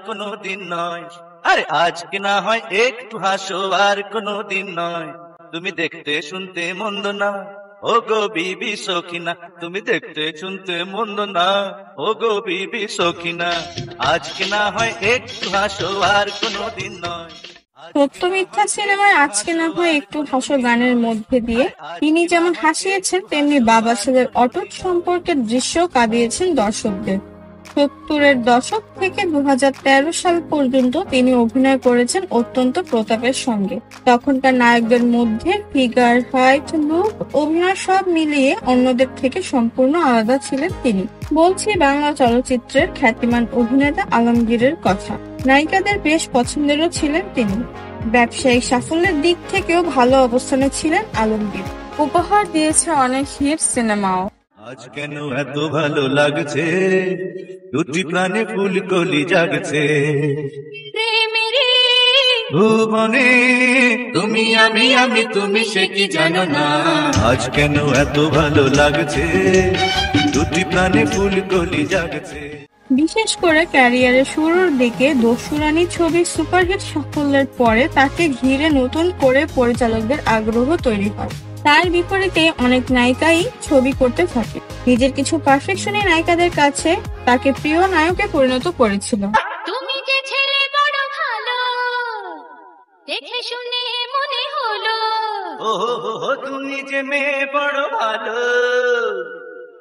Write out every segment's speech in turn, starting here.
কোনোদিন নয়। আরে আজকে না হয় একটু হাসো, আর কোনোদিন নয়। তুমি দেখতে শুনতে মন্দ না, ও গো বিবি সখিনা। তুমি দেখতে শুনতে মন্দ না, ও গো বিবি সখিনা। আজকে না হয় একটু হাসো, আর কোনোদিন নয়। সত্য মিথ্যা সিনেমায় আজকে না হয় একটু হাসো গানের মধ্যে দিয়ে তিনি যেমন হাসিয়েছেন, তেমনি বাবা ছেলের অটুট সম্পর্কের দৃশ্য কাঁদিয়েছেন দর্শকদের। 70-এর দশক থেকে 2013 সাল পর্যন্ত তিনি অভিনয় করেছেন অত্যন্ত প্রতাপের সঙ্গে। তখনকার নায়কদের মধ্যে ফিগার, হাইট, লুক, অভিনয় সব মিলিয়ে অন্যদের থেকে সম্পূর্ণ আলাদা ছিলেন তিনি। বলছি বাংলা চলচ্চিত্রের খ্যাতিমান অভিনেতা আলমগীরের কথা। নায়িকাদের বেশ পছন্দেরও ছিলেন তিনি। ব্যবসায়িক সাফল্যের দিক থেকেও ভালো অবস্থানে ছিলেন আলমগীর। উপহার দিয়েছে অনেক হিট সিনেমাও। আজ কেন এত ভালো লাগছে, দুটি প্রাণে ফুলকলি জাগছে। ভুবনে তুমি আমি, আমি তুমি, সে কি জানো না। আজ কেন এত ভালো লাগছে, দুটি প্রাণে ফুলকলি জাগছে। বিশেষ করে ক্যারিয়ারের শুরুর দিকে দস্যুরানী ছবির সুপারহিট সাফল্যের পরে তাকে ঘিরে নতুন করে পরিচালকদের আগ্রহ তৈরি হয়। তার বিপরীতে অনেক নায়িকাই ছবি করতে থাকে। নিজের কিছু পারফেকশনী নায়িকাদের কাছে তাকে প্রিয় নায়কে পরিণত করেছিল। তুমি যে ছেলে বড় ভালো, দেখে শুনে মনে হলো। ও তুমি যে মেয়ে বড় ভালো,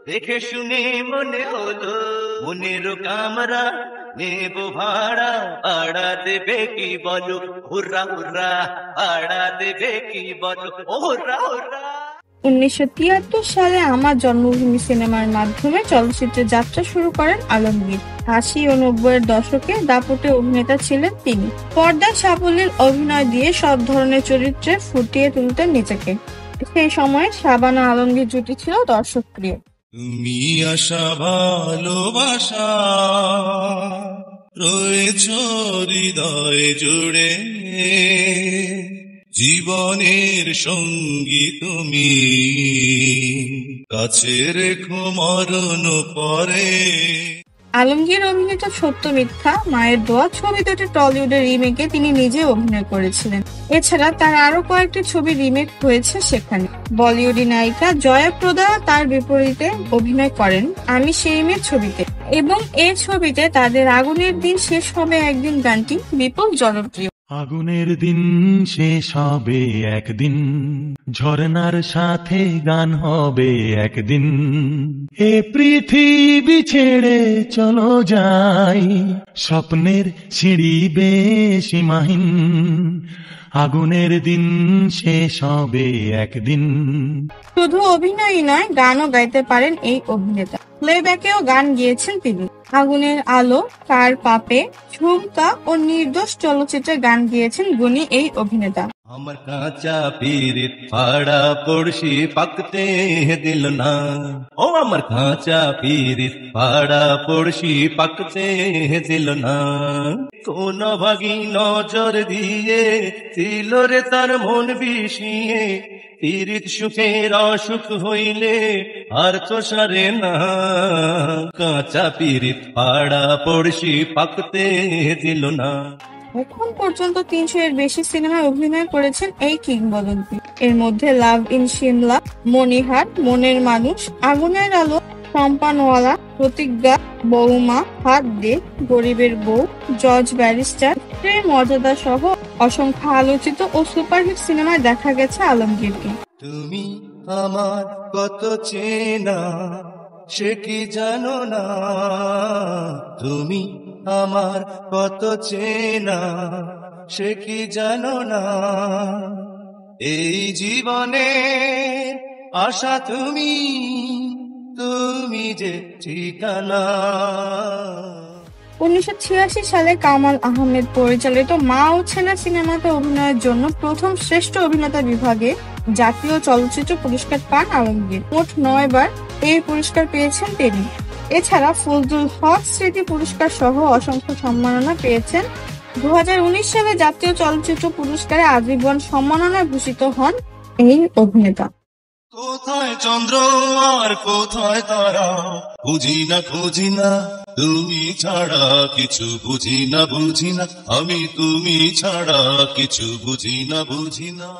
দেখে শুনে মনে হলো। মনের কামরা নেব ভাড়া, ভাড়া দেবে কি বলো। হুররা হুররা, ভাড়া দেবে কি বলো। ও হুররা হুররা। 1973 সালে আমার জন্মভূমি সিনেমার মাধ্যমে চলচ্চিত্রে যাত্রা শুরু করেন আলমগীর। 80 ও 90-এর দশকে দাপুটে অভিনেতা ছিলেন তিনি। পর্দায় সাফল্যের অভিনয় দিয়ে সব ধরনের চরিত্রে ফুটিয়ে তুলতেন নিজেকে। সেই সময় শাবানা আলমগীর জুটি ছিল দর্শকপ্রিয়। তুমি আশা ভালোবাসা রয়েছ হৃদয়ে জুড়ে, জীবনের সঙ্গী তুমি, কাছে রেখো মরণ পরে। আলমগীর অভিনীত সত্য মিথ্যা, মায়ের দোয়া ছবি দুটি টলিউডের রিমেকে তিনি নিজে অভিনয় করেছিলেন। এছাড়া তার আরো কয়েকটি ছবি রিমেক হয়েছে সেখানে। বলিউডি নায়িকা জয়া প্রদা তার বিপরীতে অভিনয় করেন আমি সেই মেয়ে ছবিতে, এবং এই ছবিতে তাদের আগুনের দিন শেষ হবে একদিন গানটি বিপুল জনপ্রিয়। আগুনের দিন শেষ হবে একদিন, ঝরনার সাথে গান হবে একদিন, এ পৃথিবী ছেড়ে চলো যাই, স্বপ্নের সিঁড়ি বেসীমাহীন, আগুনের দিন শেষ হবে একদিন। শুধু অভিনয়ই নয়, গানও গাইতে পারেন এই অভিনেতা। প্লেব্যাকেও গান গেয়েছেন তিনি। আগুনের আলো, কার পাপে, ঝুমকা ও নির্দোষ চলচ্চিত্রে গান গেয়েছেন গুণী এই অভিনেতা। আমার কাঁচা পীরিত পাড়া পড়শি পাকতে দিল না। ও আমার কাঁচা পীরিত পাড়া পড়শি পাকতে দিল না। কোন ভাগী নজর দিয়ে ছিল রে তার মন বিষিয়ে, পীরিত সুখের অসুখ হইলে আর তো সারে না। কাঁচা পীরিত পাড়া পড়শি পাকতে দিল না। এখন পর্যন্ত 300-এর বেশি সিনেমায় অভিনয় করেছেন এই কিংবদন্তি। এর মধ্যে লাভ ইন সিমলা, মনিহার, মনের মানুষ, আগুনের আলো, সম্পানওয়ালা, প্রতিজ্ঞা, বৌমা, হাত দে, গরিবের বউ, জজ ব্যারিস্টার, মর্যাদা সহ অসংখ্য আলোচিত ও সুপারহিট সিনেমায় দেখা গেছে আলমগীরকে। তুমি আমার কত চেনা, সে কি জানো না। তুমি আমার কত চেনা, সে কি জানো না। এই জীবনে আশা তুমি, তুমি যে ঠিকানা। 1986 সালে কামাল আহমেদ পরিচালিত মা ও ছেলে সিনেমাতে অভিনয়ের জন্য প্রথম শ্রেষ্ঠ অভিনেতা বিভাগে জাতীয় চলচ্চিত্র পুরস্কার পান আলমগীর। মোট 9 বার এই পুরস্কার পেয়েছেন তিনি। এছাড়া ফজলুল হক স্মৃতি পুরস্কার সহ অসংখ্য সম্মাননা পেয়েছেন। 2019 সালে জাতীয় চলচ্চিত্র পুরস্কারে আজীবন সম্মাননায় ভূষিত হন এই অভিনেতা। কোথায় চন্দ্র আর কোথায় তারা, খুঁজি না খুঁজি না। তুমি ছাড়া কিছু বুঝি না, বুঝি না, আমি তুমি ছাড়া কিছু বুঝি না, বুঝি না।